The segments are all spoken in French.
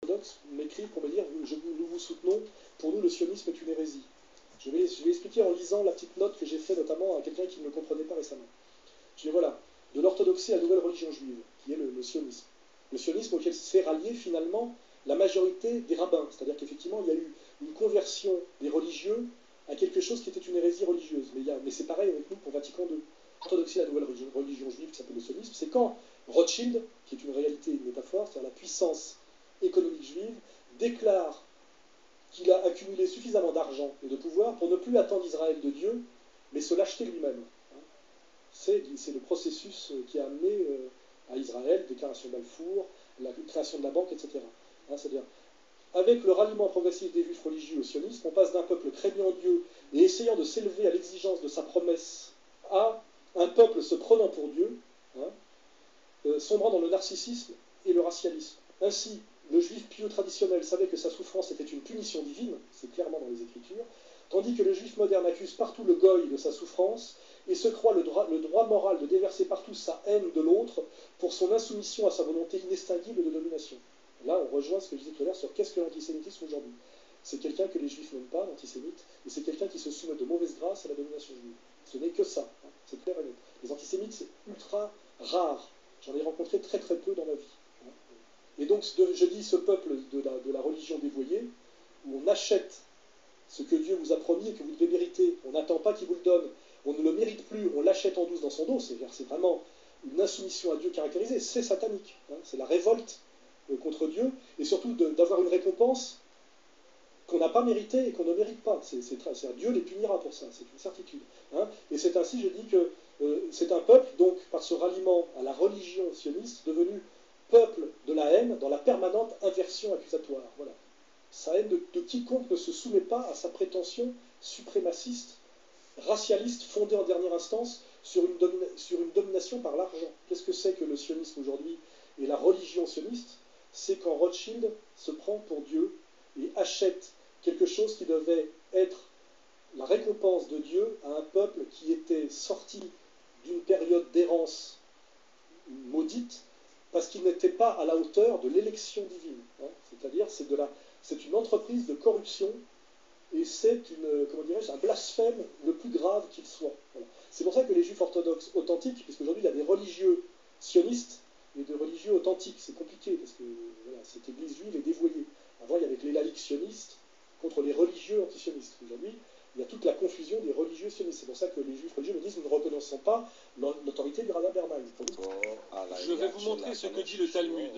orthodoxes m'écrivent pour me dire nous vous soutenons, pour nous le sionisme est une hérésie. Je vais expliquer en lisant la petite note que j'ai faite notamment à quelqu'un qui ne me comprenait pas récemment. Je dis voilà, de l'orthodoxie à la nouvelle religion juive, qui est le sionisme. Le sionisme auquel s'est rallié finalement la majorité des rabbins. C'est-à-dire qu'effectivement, il y a eu une conversion des religieux à quelque chose qui était une hérésie religieuse. Mais c'est pareil avec nous pour Vatican II. L'orthodoxie à la nouvelle religion juive, qui s'appelle le sionisme, c'est quand Rothschild, qui est une réalité, une métaphore, c'est-à-dire la puissance économique juive, déclare qu'il a accumulé suffisamment d'argent et de pouvoir pour ne plus attendre Israël de Dieu, mais se l'acheter lui-même. C'est le processus qui a amené à Israël, déclaration de Balfour, la création de la banque, etc. C'est-à-dire, avec le ralliement progressif des juifs religieux au sionisme, on passe d'un peuple craignant Dieu et essayant de s'élever à l'exigence de sa promesse à un peuple se prenant pour Dieu, sombrant dans le narcissisme et le racialisme. Ainsi, le juif pieux traditionnel savait que sa souffrance était une punition divine, c'est clairement dans les Écritures, tandis que le juif moderne accuse partout le goy de sa souffrance et se croit le droit moral de déverser partout sa haine de l'autre pour son insoumission à sa volonté inextinguible de domination. Là, on rejoint ce que je disais tout à l'heure sur qu'est-ce que l'antisémitisme aujourd'hui. C'est quelqu'un que les juifs n'aiment pas, l'antisémite, et c'est quelqu'un qui se soumet de mauvaise grâce à la domination juive. Ce n'est que ça, c'est clair et net. Les antisémites, c'est ultra rare. J'en ai rencontré très très peu dans ma vie. Et donc, je dis ce peuple de la religion dévoyée, où on achète ce que Dieu vous a promis et que vous devez mériter. On n'attend pas qu'il vous le donne. On ne le mérite plus, on l'achète en douce dans son dos. C'est vraiment une insoumission à Dieu caractérisée. C'est satanique. C'est la révolte contre Dieu, et surtout d'avoir une récompense qu'on n'a pas méritée et qu'on ne mérite pas. Dieu les punira pour ça, c'est une certitude. Et c'est ainsi, je dis que c'est un peuple, donc, par ce ralliement à la religion sioniste, devenu peuple de la haine dans la permanente inversion accusatoire. Voilà. Sa haine de quiconque ne se soumet pas à sa prétention suprémaciste, racialiste, fondée en dernière instance sur une domination par l'argent. Qu'est-ce que c'est que le sionisme aujourd'hui et la religion sioniste? C'est quand Rothschild se prend pour Dieu et achète quelque chose qui devait être la récompense de Dieu à un peuple qui était sorti d'une période d'errance maudite parce qu'il n'était pas à la hauteur de l'élection divine. C'est-à-dire, c'est une entreprise de corruption et c'est un blasphème le plus grave qu'il soit. Voilà. C'est pour ça que les juifs orthodoxes authentiques, puisqu'aujourd'hui il y a des religieux sionistes et de religieux authentiques, c'est compliqué parce que voilà, cette église juive est dévoyée. Avant, il y avait les laïcs sionistes contre les religieux antisionistes. Aujourd'hui, il y a toute la confusion des religieux sionistes. C'est pour ça que les juifs religieux me disent nous ne reconnaissons pas l'autorité du rabbin Berman. Je vais vous montrer ce que dit le Talmud.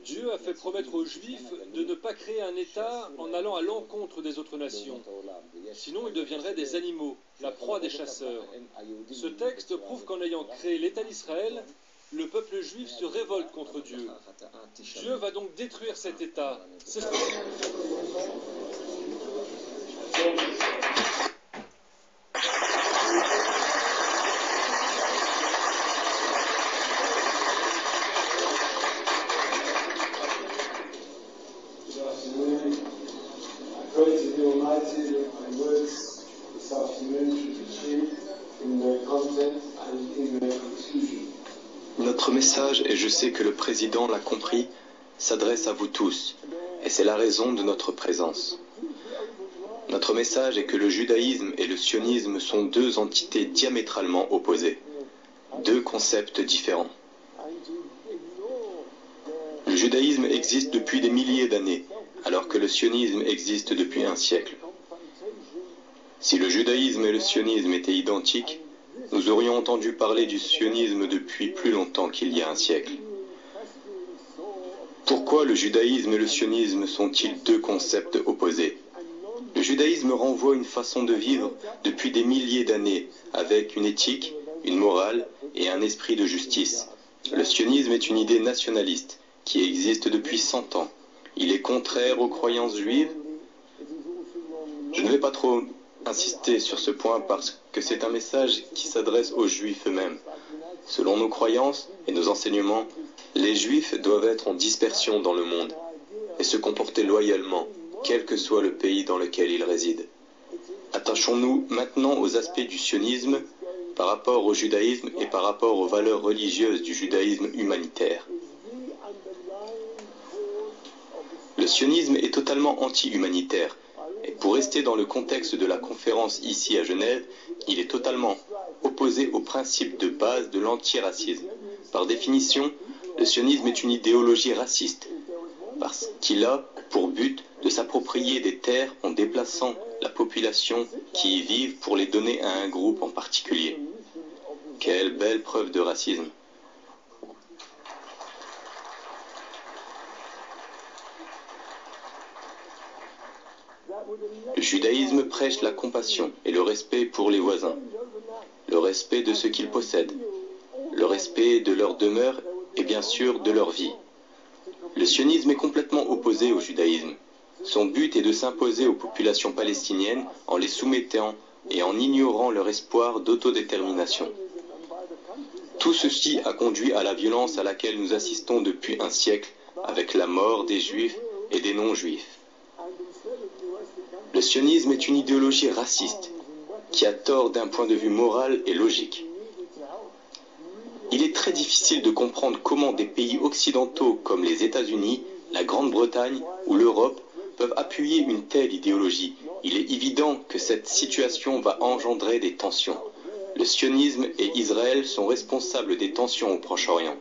Dieu a fait promettre aux Juifs de ne pas créer un État en allant à l'encontre des autres nations. Sinon, ils deviendraient des animaux, la proie des chasseurs. Ce texte prouve qu'en ayant créé l'État d'Israël, le peuple juif se révolte contre Dieu. Dieu va donc détruire cet État. C'est ce que... Notre message, et je sais que le président l'a compris, s'adresse à vous tous, et c'est la raison de notre présence. Notre message est que le judaïsme et le sionisme sont deux entités diamétralement opposées, deux concepts différents. Le judaïsme existe depuis des milliers d'années, alors que le sionisme existe depuis un siècle. Si le judaïsme et le sionisme étaient identiques, nous aurions entendu parler du sionisme depuis plus longtemps qu'il y a un siècle. Pourquoi le judaïsme et le sionisme sont-ils deux concepts opposés? Le judaïsme renvoie une façon de vivre depuis des milliers d'années, avec une éthique, une morale et un esprit de justice. Le sionisme est une idée nationaliste qui existe depuis 100 ans. Il est contraire aux croyances juives. Je ne vais pas trop insister sur ce point parce que c'est un message qui s'adresse aux juifs eux-mêmes. Selon nos croyances et nos enseignements, les juifs doivent être en dispersion dans le monde et se comporter loyalement, quel que soit le pays dans lequel ils résident. Attachons-nous maintenant aux aspects du sionisme par rapport au judaïsme et par rapport aux valeurs religieuses du judaïsme humanitaire. Le sionisme est totalement anti-humanitaire. Et pour rester dans le contexte de la conférence ici à Genève, il est totalement opposé au principe de base de l'antiracisme. Par définition, le sionisme est une idéologie raciste, parce qu'il a pour but de s'approprier des terres en déplaçant la population qui y vivent pour les donner à un groupe en particulier. Quelle belle preuve de racisme! Le judaïsme prêche la compassion et le respect pour les voisins, le respect de ce qu'ils possèdent, le respect de leur demeure et bien sûr de leur vie. Le sionisme est complètement opposé au judaïsme. Son but est de s'imposer aux populations palestiniennes en les soumettant et en ignorant leur espoir d'autodétermination. Tout ceci a conduit à la violence à laquelle nous assistons depuis un siècle avec la mort des juifs et des non-juifs. Le sionisme est une idéologie raciste qui a tort d'un point de vue moral et logique. Il est très difficile de comprendre comment des pays occidentaux comme les États-Unis, la Grande-Bretagne ou l'Europe peuvent appuyer une telle idéologie. Il est évident que cette situation va engendrer des tensions. Le sionisme et Israël sont responsables des tensions au Proche-Orient.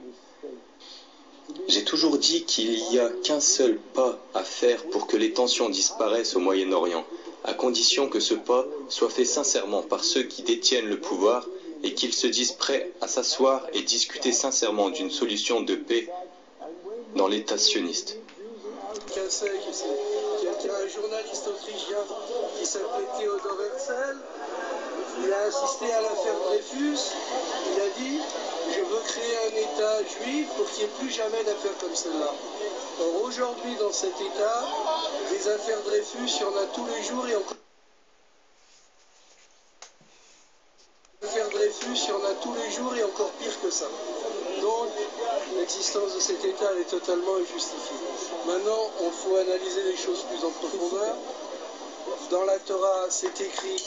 J'ai toujours dit qu'il n'y a qu'un seul pas à faire pour que les tensions disparaissent au Moyen-Orient, à condition que ce pas soit fait sincèrement par ceux qui détiennent le pouvoir et qu'ils se disent prêts à s'asseoir et discuter sincèrement d'une solution de paix dans l'État sioniste. Un journaliste autrichien qui s'appelait Theodor Herzl, il a assisté à l'affaire Dreyfus, il a dit « Je veux créer un État juif pour qu'il n'y ait plus jamais d'affaires comme celle-là ». Or aujourd'hui dans cet État, des affaires Dreyfus, il y en a tous les jours et encore. L'affaire Dreyfus, il y en a tous les jours et encore pire que ça. Donc l'existence de cet État elle est totalement injustifiée. Maintenant, il faut analyser les choses plus en profondeur. Dans la Torah, c'est écrit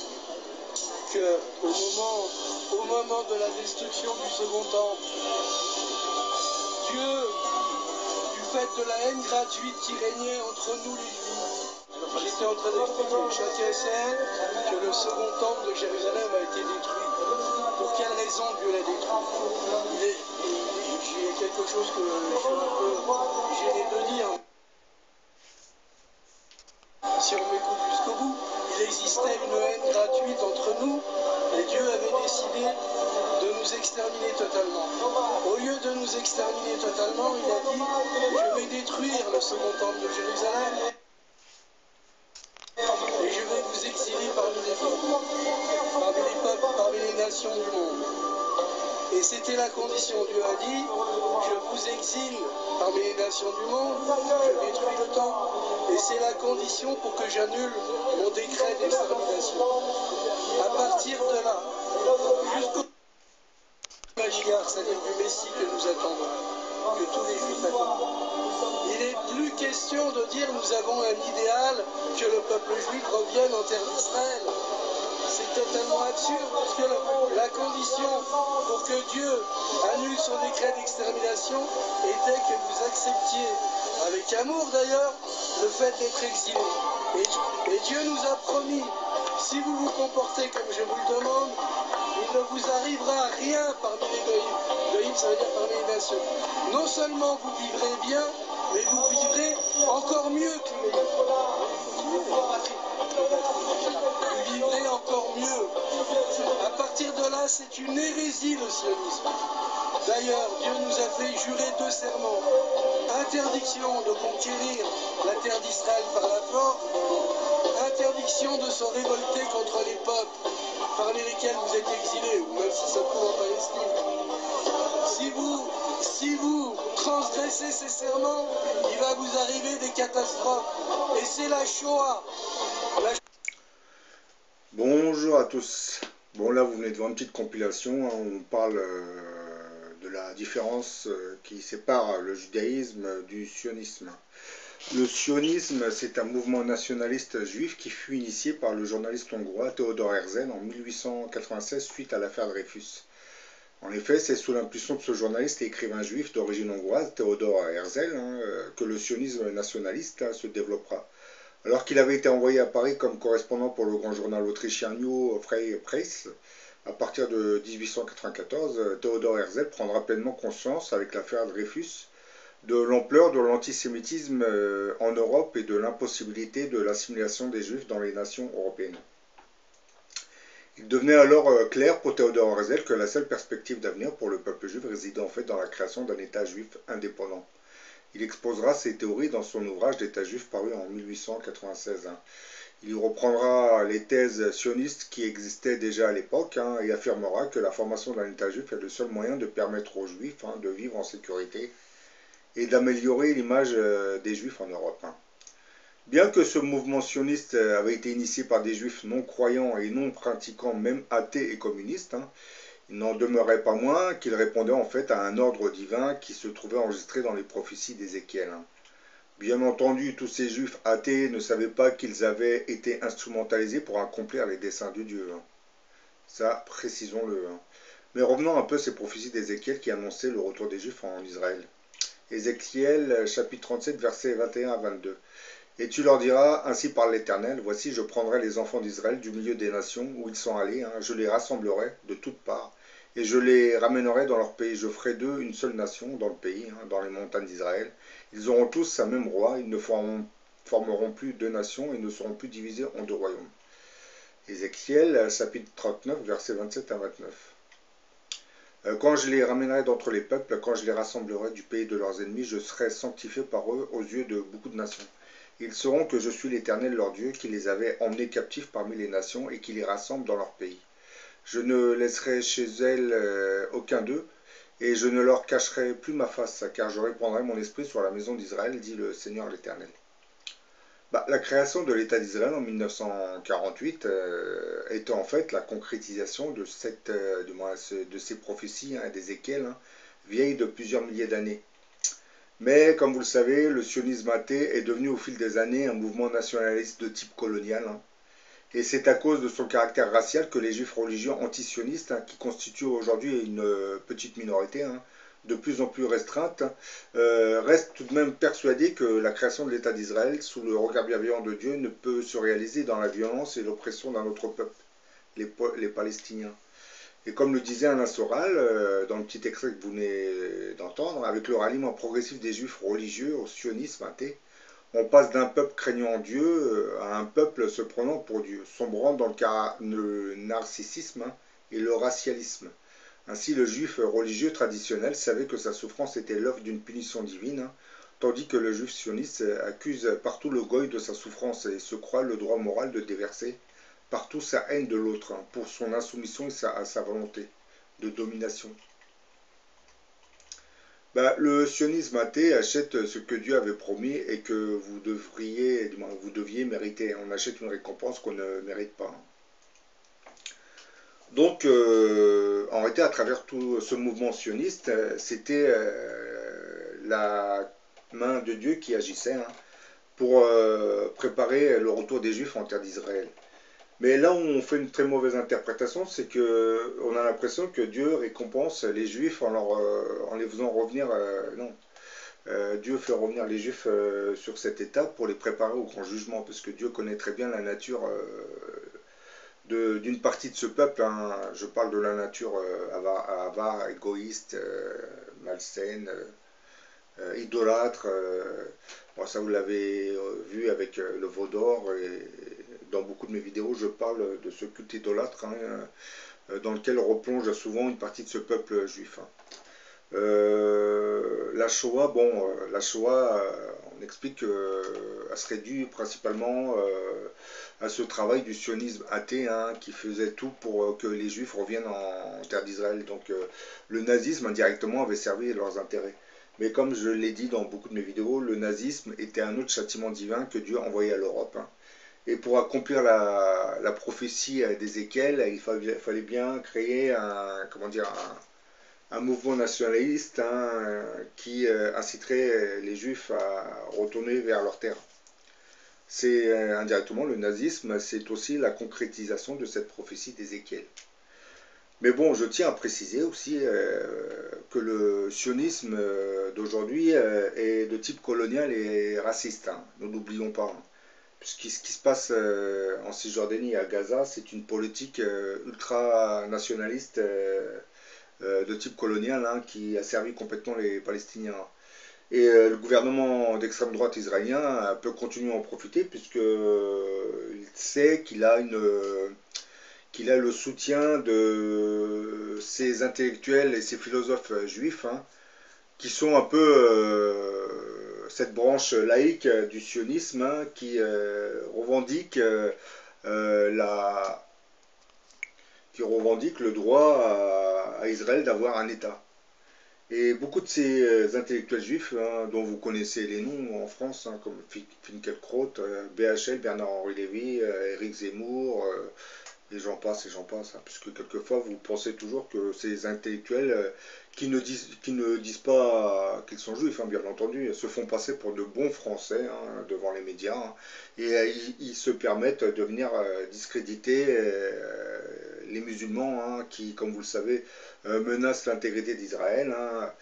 qu'au moment de la destruction du second temple, Dieu, du fait de la haine gratuite qui régnait entre nous les Juifs, j'étais en train d'expliquer, chacun sait que le second temple de Jérusalem a été détruit. Pour quelle raison Dieu l'a détruit? Il y a quelque chose que je suis un peu gêné de dire. Si on m'écoute jusqu'au bout, il existait une haine gratuite entre nous et Dieu avait décidé de nous exterminer totalement. Au lieu de nous exterminer totalement, il a dit « Je vais détruire le second temple de Jérusalem et je vais vous exiler parmi les peuples, parmi les nations du monde. » Et c'était la condition. Dieu a dit, je vous exile parmi les nations du monde, je détruis le temple. Et c'est la condition pour que j'annule mon décret d'extermination. À partir de là, jusqu'au Mashiach, c'est-à-dire du Messie que nous attendons, que tous les Juifs attendent, il n'est plus question de dire nous avons un idéal que le peuple juif revienne en terre d'Israël. C'est totalement absurde parce que la condition pour que Dieu annule son décret d'extermination était que vous acceptiez, avec amour d'ailleurs, le fait d'être exilé. Et Dieu nous a promis, si vous vous comportez comme je vous le demande, il ne vous arrivera rien parmi les goïms. Goïm, ça veut dire parmi les nations. Non seulement vous vivrez bien, mais vous vivrez encore mieux que les goïms. Vous vivrez encore mieux. À partir de là, c'est une hérésie le sionisme. D'ailleurs, Dieu nous a fait jurer 2 serments. Interdiction de conquérir la terre d'Israël par la force, interdiction de se révolter contre les peuples parmi lesquels vous êtes exilés, ou même si ça se trouve en Palestine. Si vous transgressez ces serments, il va vous arriver des catastrophes. Et c'est la Shoah. Bonjour à tous. Bon, là vous venez de voir une petite compilation, on parle de la différence qui sépare le judaïsme du sionisme. Le sionisme, c'est un mouvement nationaliste juif qui fut initié par le journaliste hongrois Theodor Herzl en 1896 suite à l'affaire Dreyfus. En effet, c'est sous l'impulsion de ce journaliste et écrivain juif d'origine hongroise, Theodor Herzl, que le sionisme nationaliste se développera. Alors qu'il avait été envoyé à Paris comme correspondant pour le grand journal autrichien New Freie Presse, à partir de 1894, Theodor Herzl prendra pleinement conscience, avec l'affaire Dreyfus, de l'ampleur de l'antisémitisme en Europe et de l'impossibilité de l'assimilation des Juifs dans les nations européennes. Il devenait alors clair pour Theodor Herzl que la seule perspective d'avenir pour le peuple juif résidait en fait dans la création d'un État juif indépendant. Il exposera ses théories dans son ouvrage d'État juif paru en 1896. Il y reprendra les thèses sionistes qui existaient déjà à l'époque et affirmera que la formation d'un État juif est le seul moyen de permettre aux Juifs de vivre en sécurité et d'améliorer l'image des Juifs en Europe. Bien que ce mouvement sioniste avait été initié par des Juifs non croyants et non pratiquants, même athées et communistes, il n'en demeurait pas moins qu'il répondait en fait à un ordre divin qui se trouvait enregistré dans les prophéties d'Ézéchiel. Bien entendu, tous ces Juifs athées ne savaient pas qu'ils avaient été instrumentalisés pour accomplir les desseins de Dieu. Ça, précisons-le. Mais revenons un peu à ces prophéties d'Ézéchiel qui annonçaient le retour des Juifs en Israël. Ézéchiel, chapitre 37, versets 21 à 22. Et tu leur diras, ainsi parle l'Éternel, voici je prendrai les enfants d'Israël du milieu des nations où ils sont allés, je les rassemblerai de toutes parts, et je les ramènerai dans leur pays. Je ferai d'eux une seule nation dans le pays, dans les montagnes d'Israël. Ils auront tous un même roi, ils ne formeront plus deux nations et ne seront plus divisés en deux royaumes. Ézéchiel, chapitre 39, versets 27 à 29. Quand je les ramènerai d'entre les peuples, quand je les rassemblerai du pays de leurs ennemis, je serai sanctifié par eux aux yeux de beaucoup de nations. Ils sauront que je suis l'Éternel leur Dieu, qui les avait emmenés captifs parmi les nations et qui les rassemble dans leur pays. Je ne laisserai chez elles aucun d'eux, et je ne leur cacherai plus ma face, car je répandrai mon esprit sur la maison d'Israël, dit le Seigneur l'Éternel. La création de l'État d'Israël en 1948 était en fait la concrétisation de ces prophéties d'Ézéchiel, vieilles de plusieurs milliers d'années. Mais, comme vous le savez, le sionisme athée est devenu au fil des années un mouvement nationaliste de type colonial. Et c'est à cause de son caractère racial que les juifs religieux antisionistes, qui constituent aujourd'hui une petite minorité, de plus en plus restreinte, restent tout de même persuadés que la création de l'État d'Israël, sous le regard bienveillant de Dieu, ne peut se réaliser dans la violence et l'oppression d'un autre peuple, les Palestiniens. Et comme le disait Alain Soral, dans le petit extrait que vous venez d'entendre, avec le ralliement progressif des juifs religieux au sionisme athée, on passe d'un peuple craignant Dieu à un peuple se prenant pour Dieu, sombrant dans le narcissisme et le racialisme. Ainsi, le juif religieux traditionnel savait que sa souffrance était l'œuvre d'une punition divine, tandis que le juif sioniste accuse partout le goy de sa souffrance et se croit le droit moral de déverser partout sa haine de l'autre, pour son insoumission à sa volonté de domination. Le sionisme athée achète ce que Dieu avait promis et que vous deviez mériter. On achète une récompense qu'on ne mérite pas. Donc, en réalité, à travers tout ce mouvement sioniste, c'était la main de Dieu qui agissait pour préparer le retour des Juifs en terre d'Israël. Mais là où on fait une très mauvaise interprétation, c'est qu'on a l'impression que Dieu récompense les Juifs en les faisant revenir. Non. Dieu fait revenir les Juifs sur cet état pour les préparer au grand jugement, parce que Dieu connaît très bien la nature d'une partie de ce peuple. Je parle de la nature avare, égoïste, malsaine, idolâtre. Ça vous l'avez vu avec le veau d'or et dans beaucoup de mes vidéos, je parle de ce culte idolâtre dans lequel replonge souvent une partie de ce peuple juif. La Shoah, on explique qu'elle serait due principalement à ce travail du sionisme athée qui faisait tout pour que les Juifs reviennent en terre d'Israël. Donc le nazisme indirectement avait servi leurs intérêts. Mais comme je l'ai dit dans beaucoup de mes vidéos, le nazisme était un autre châtiment divin que Dieu envoyait à l'Europe. Et pour accomplir la prophétie d'Ézéchiel, il fallait bien créer un mouvement nationaliste qui inciterait les Juifs à retourner vers leur terre. C'est indirectement le nazisme, c'est aussi la concrétisation de cette prophétie d'Ézéchiel. Mais bon, je tiens à préciser aussi que le sionisme d'aujourd'hui est de type colonial et raciste, hein. Ne l'oublions pas, hein. Puisque ce qui se passe en Cisjordanie et à Gaza, c'est une politique ultra-nationaliste de type colonial, hein, qui a servi complètement les Palestiniens. Et le gouvernement d'extrême droite israélien peut continuer à en profiter puisque il sait qu'il a le soutien de ces intellectuels et ces philosophes juifs, hein, qui sont un peu cette branche laïque du sionisme, hein, qui revendique le droit à Israël d'avoir un État. Et beaucoup de ces intellectuels juifs, hein, dont vous connaissez les noms en France, hein, comme Finkielkraut, BHL, Bernard-Henri Lévy, Éric Zemmour, et j'en passe, hein, puisque quelquefois vous pensez toujours que ces intellectuels qui ne disent pas qu'ils sont juifs, hein, bien entendu, se font passer pour de bons Français, hein, devant les médias, hein, et ils se permettent de venir discréditer les musulmans, hein, qui, comme vous le savez, menacent l'intégrité d'Israël, hein,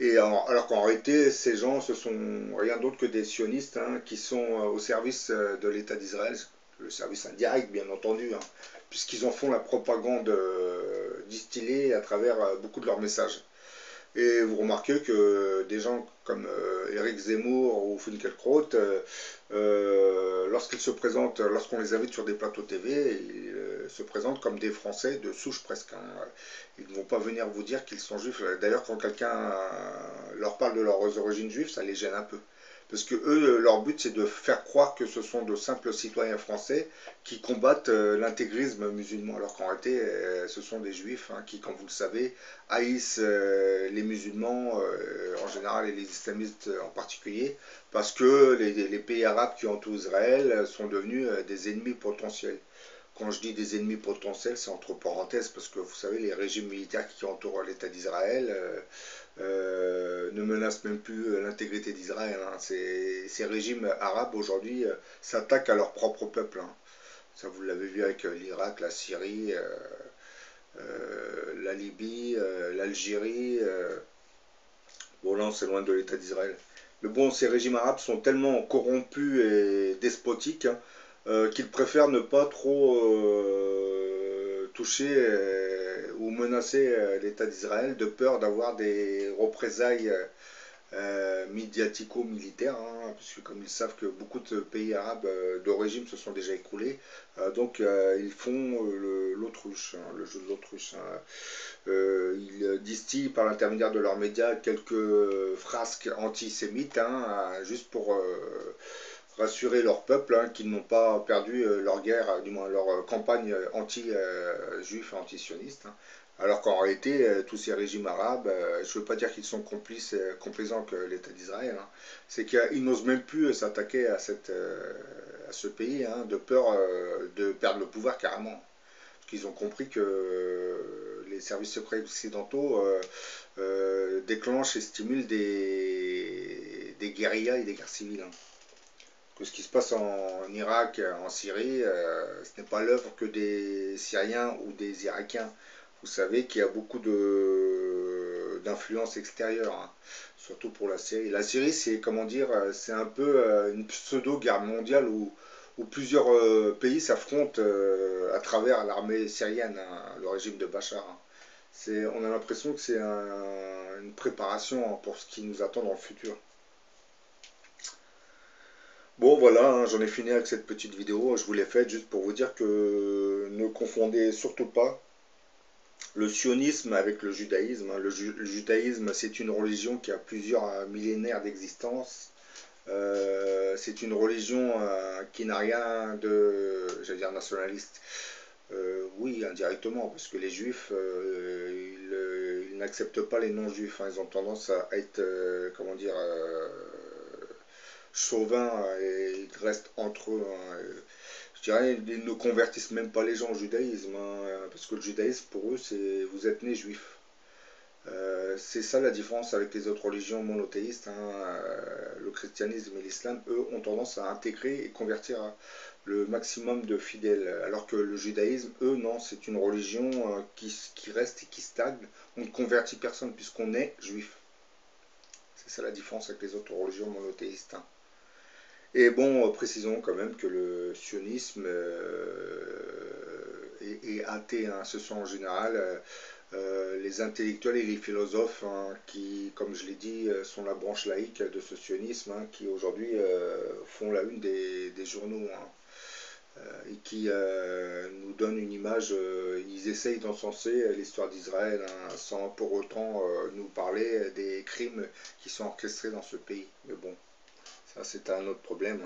alors qu'en réalité, ces gens, ce sont rien d'autre que des sionistes, hein, qui sont au service de l'État d'Israël, le service indirect, bien entendu, hein, puisqu'ils en font la propagande distillée à travers beaucoup de leurs messages. Et vous remarquez que des gens comme Éric Zemmour ou Finkielkraut, lorsqu'ils se présentent, lorsqu'on les invite sur des plateaux TV, ils se présentent comme des Français de souche presque, hein. Ils ne vont pas venir vous dire qu'ils sont juifs. D'ailleurs, quand quelqu'un leur parle de leurs origines juives, ça les gêne un peu. Parce que eux, leur but, c'est de faire croire que ce sont de simples citoyens français qui combattent l'intégrisme musulman, alors qu'en réalité, ce sont des juifs, hein, qui, comme vous le savez, haïssent les musulmans en général et les islamistes en particulier, parce que les pays arabes qui entourent Israël sont devenus des ennemis potentiels. Quand je dis des ennemis potentiels, c'est entre parenthèses, parce que vous savez, les régimes militaires qui entourent l'État d'Israël ne menacent même plus l'intégrité d'Israël, hein. Ces régimes arabes aujourd'hui s'attaquent à leur propre peuple, hein. Ça, vous l'avez vu avec l'Irak, la Syrie, la Libye, l'Algérie. Bon, là, c'est loin de l'État d'Israël. Mais bon, ces régimes arabes sont tellement corrompus et despotiques, hein, qu'ils préfèrent ne pas trop toucher ou menacer l'État d'Israël de peur d'avoir des représailles médiatico-militaires, hein, puisque comme ils savent que beaucoup de pays arabes de régime se sont déjà écroulés, donc ils font l'autruche, hein, le jeu de l'autruche, hein. Ils distillent par l'intermédiaire de leurs médias quelques frasques antisémites, hein, juste pour rassurer leur peuple, hein, qu'ils n'ont pas perdu leur guerre, du moins leur campagne anti-juif et anti-sioniste, hein. Alors qu'en réalité, tous ces régimes arabes, je ne veux pas dire qu'ils sont complaisants que l'État d'Israël, hein, c'est qu'ils n'osent même plus s'attaquer à ce pays, hein, de peur de perdre le pouvoir carrément. Parce qu'ils ont compris que les services secrets occidentaux déclenchent et stimulent des guérillas et des guerres civiles, hein. Que ce qui se passe en Irak, en Syrie, ce n'est pas l'œuvre que des Syriens ou des Irakiens. Vous savez qu'il y a beaucoup d'influence extérieure, hein, surtout pour la Syrie. La Syrie, c'est, comment dire, c'est un peu une pseudo-guerre mondiale où plusieurs pays s'affrontent à travers l'armée syrienne, hein, le régime de Bachar, hein. On a l'impression que c'est une préparation, hein, pour ce qui nous attend dans le futur. Bon, voilà, hein, j'en ai fini avec cette petite vidéo. Je vous l'ai faite juste pour vous dire que ne confondez surtout pas le sionisme avec le judaïsme, hein. Le judaïsme, c'est une religion qui a plusieurs millénaires d'existence. C'est une religion qui n'a rien de, j'allais dire, nationaliste. Oui, indirectement, parce que les juifs, ils n'acceptent pas les non-juifs, hein. Ils ont tendance à être, comment dire, chauvins, et ils restent entre eux, hein. Je dirais, ils ne convertissent même pas les gens au judaïsme, hein, parce que le judaïsme, pour eux, c'est vous êtes né juif. C'est ça la différence avec les autres religions monothéistes. Le christianisme et l'islam, eux, ont tendance à intégrer et convertir le maximum de fidèles. Alors que le judaïsme, eux, non, c'est une religion qui reste et qui stagne. On ne convertit personne puisqu'on est juif. C'est ça la différence avec les autres religions monothéistes. Et bon, précisons quand même que le sionisme est athée, ce sont en général les intellectuels et les philosophes qui, comme je l'ai dit, sont la branche laïque de ce sionisme, qui aujourd'hui font la une des journaux, et qui nous donnent une image, ils essayent d'encenser l'histoire d'Israël, sans pour autant nous parler des crimes qui sont orchestrés dans ce pays. Mais bon, ça c'est un autre problème.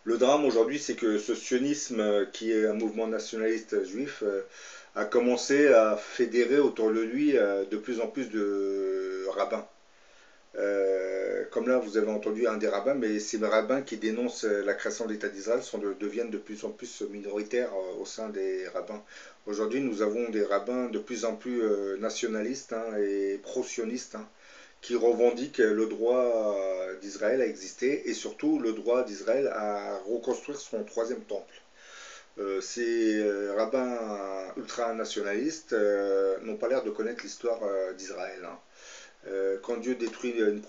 Le drame aujourd'hui, c'est que ce sionisme, qui est un mouvement nationaliste juif, a commencé à fédérer autour de lui de plus en plus de rabbins. Comme là, vous avez entendu un des rabbins, mais ces rabbins qui dénoncent la création de l'État d'Israël deviennent de plus en plus minoritaires au sein des rabbins. Aujourd'hui, nous avons des rabbins de plus en plus nationalistes et pro-sionistes, qui revendiquent le droit d'Israël à exister et surtout le droit d'Israël à reconstruire son troisième temple. Ces rabbins ultranationalistes n'ont pas l'air de connaître l'histoire d'Israël. Quand Dieu détruit une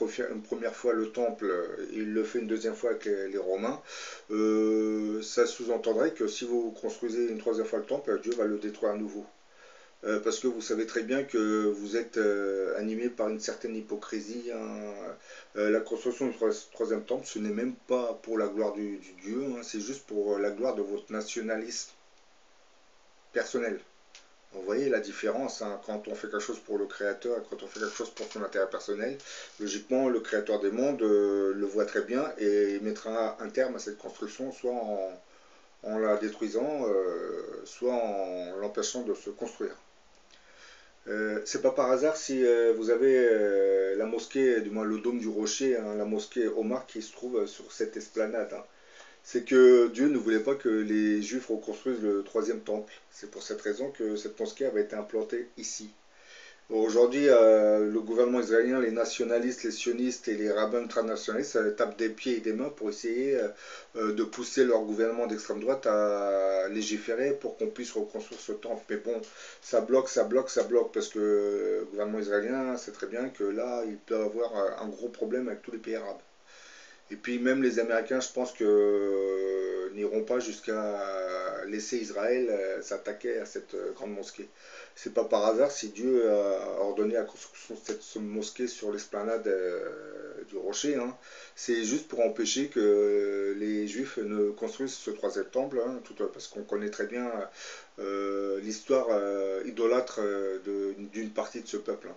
première fois le temple, il le fait une deuxième fois avec les Romains, ça sous-entendrait que si vous construisez une troisième fois le temple, Dieu va le détruire à nouveau. Parce que vous savez très bien que vous êtes animé par une certaine hypocrisie. La construction du troisième temple, ce n'est même pas pour la gloire du Dieu, c'est juste pour la gloire de votre nationalisme personnel. Vous voyez la différence, quand on fait quelque chose pour le Créateur et quand on fait quelque chose pour son intérêt personnel, logiquement le Créateur des mondes le voit très bien et mettra un terme à cette construction, soit en la détruisant, soit en l'empêchant de se construire. C'est pas par hasard si vous avez la mosquée, du moins le dôme du rocher, la mosquée Omar qui se trouve sur cette esplanade. C'est que Dieu ne voulait pas que les Juifs reconstruisent le troisième temple. C'est pour cette raison que cette mosquée avait été implantée ici. Aujourd'hui, le gouvernement israélien, les nationalistes, les sionistes et les rabbins ultranationalistes tapent des pieds et des mains pour essayer de pousser leur gouvernement d'extrême droite à légiférer pour qu'on puisse reconstruire ce temple. Mais bon, ça bloque, parce que le gouvernement israélien sait très bien que là, il peut avoir un gros problème avec tous les pays arabes. Et puis même les Américains, je pense que n'iront pas jusqu'à laisser Israël s'attaquer à cette grande mosquée. C'est pas par hasard si Dieu a ordonné la construction de cette mosquée sur l'esplanade du rocher. C'est juste pour empêcher que les Juifs ne construisent ce troisième temple, parce qu'on connaît très bien l'histoire idolâtre d'une partie de ce peuple.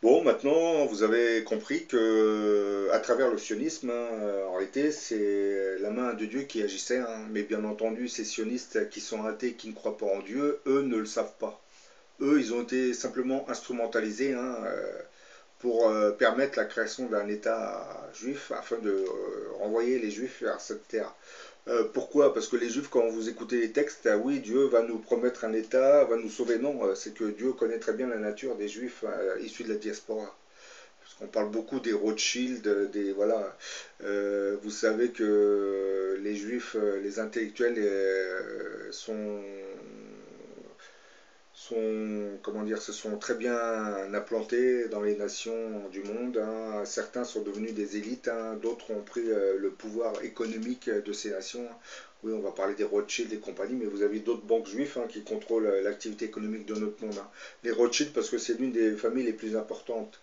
Bon, maintenant, vous avez compris que, à travers le sionisme, en réalité, c'est la main de Dieu qui agissait. Mais bien entendu, ces sionistes qui sont athées, qui ne croient pas en Dieu, eux ne le savent pas. Eux, ils ont été simplement instrumentalisés pour permettre la création d'un État juif, afin de renvoyer les Juifs vers cette terre. Pourquoi? Parce que les Juifs, quand vous écoutez les textes, oui, Dieu va nous promettre un État, va nous sauver. Non, c'est que Dieu connaît très bien la nature des Juifs issus de la diaspora. Parce qu'on parle beaucoup des Rothschild, voilà. Vous savez que les Juifs, les intellectuels se sont très bien implantés dans les nations du monde. Certains sont devenus des élites, d'autres ont pris le pouvoir économique de ces nations. Oui, on va parler des Rothschild et compagnie, mais vous avez d'autres banques juives qui contrôlent l'activité économique de notre monde. Les Rothschild, parce que c'est l'une des familles les plus importantes.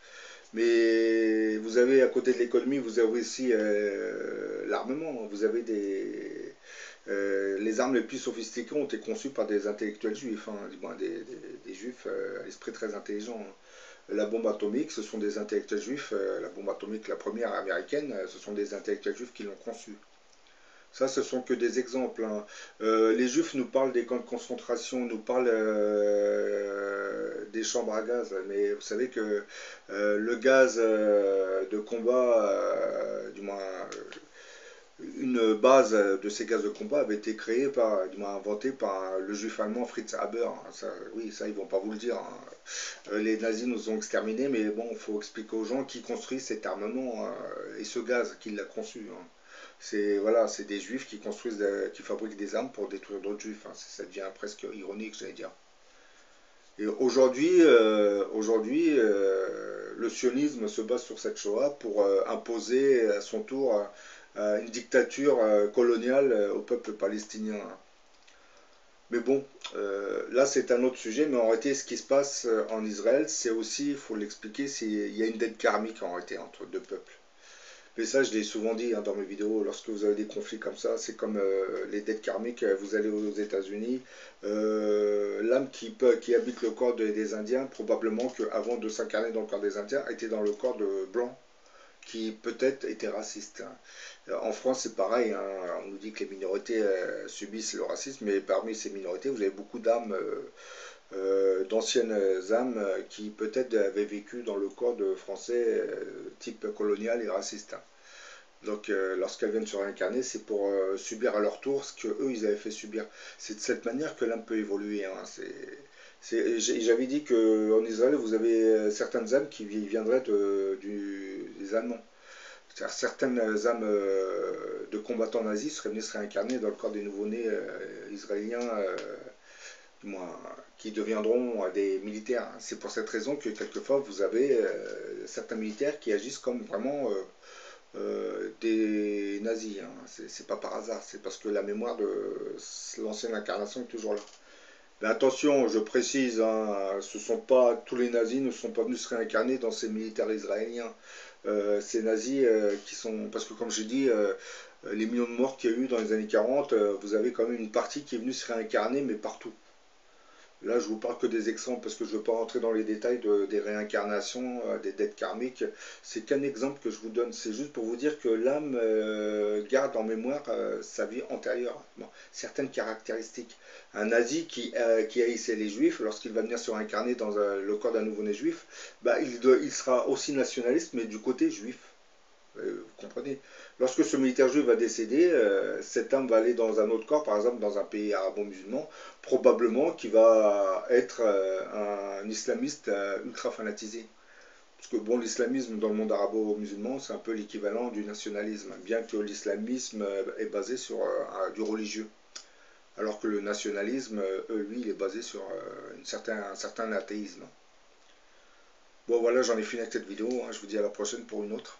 Mais vous avez, à côté de l'économie, vous avez aussi l'armement. Vous avez les armes les plus sophistiquées ont été conçues par des intellectuels juifs, des juifs à l'esprit très intelligent. La bombe atomique, ce sont des intellectuels juifs. La bombe atomique, la première américaine, ce sont des intellectuels juifs qui l'ont conçue. Ça, ce sont que des exemples. Les Juifs nous parlent des camps de concentration, nous parlent des chambres à gaz, mais vous savez que le gaz de combat, du moins une base de ces gaz de combat avait été créée inventée par le juif allemand Fritz Haber. Ça, oui, ça ils vont pas vous le dire. Les nazis nous ont exterminés, mais bon, il faut expliquer aux gens qui construisent cet armement et ce gaz, qui l'a conçu. C'est voilà, c'est des juifs qui construisent, qui fabriquent des armes pour détruire d'autres juifs. Ça devient presque ironique, j'allais dire. Et aujourd'hui, le sionisme se base sur cette Shoah pour imposer à son tour une dictature coloniale au peuple palestinien. Mais bon, là c'est un autre sujet, mais en réalité ce qui se passe en Israël, c'est aussi, il faut l'expliquer, il y a une dette karmique en réalité entre deux peuples. Mais ça, je l'ai souvent dit dans mes vidéos, lorsque vous avez des conflits comme ça, c'est comme les dettes karmiques, vous allez aux États-Unis, l'âme qui habite le corps des Indiens, probablement qu'avant de s'incarner dans le corps des Indiens, était dans le corps de Blancs, qui peut-être étaient racistes. En France, c'est pareil, on nous dit que les minorités subissent le racisme, mais parmi ces minorités, vous avez beaucoup d'âmes, d'anciennes âmes qui peut-être avaient vécu dans le corps de Français type colonial et raciste. Donc lorsqu'elles viennent se réincarner, c'est pour subir à leur tour ce qu'eux, ils avaient fait subir. C'est de cette manière que l'âme peut évoluer. J'avais dit qu'en Israël, vous avez certaines âmes qui viendraient des Allemands. Certaines âmes de combattants nazis seraient venues se réincarner dans le corps des nouveau-nés israéliens qui deviendront des militaires. C'est pour cette raison que quelquefois vous avez certains militaires qui agissent comme vraiment des nazis. C'est pas par hasard, c'est parce que la mémoire de l'ancienne incarnation est toujours là. Mais attention, je précise, tous les nazis ne sont pas venus se réincarner dans ces militaires israéliens. Ces nazis qui sont... Parce que comme j'ai dit, les millions de morts qu'il y a eu dans les années 40, vous avez quand même une partie qui est venue se réincarner, mais partout. Là, je vous parle que des exemples, parce que je ne veux pas rentrer dans les détails des réincarnations, des dettes karmiques. C'est qu'un exemple que je vous donne. C'est juste pour vous dire que l'âme garde en mémoire sa vie antérieure. Bon, certaines caractéristiques. Un nazi qui haïssait les juifs, lorsqu'il va venir se réincarner dans le corps d'un nouveau-né juif, il sera aussi nationaliste, mais du côté juif. Vous comprenez? Lorsque ce militaire juif va décéder, cette âme va aller dans un autre corps, par exemple dans un pays arabo-musulman, probablement qui va être un islamiste ultra fanatisé. Parce que bon, l'islamisme dans le monde arabo-musulman, c'est un peu l'équivalent du nationalisme, bien que l'islamisme est basé sur du religieux. Alors que le nationalisme, lui, il est basé sur un certain athéisme. Bon voilà, j'en ai fini avec cette vidéo, je vous dis à la prochaine pour une autre.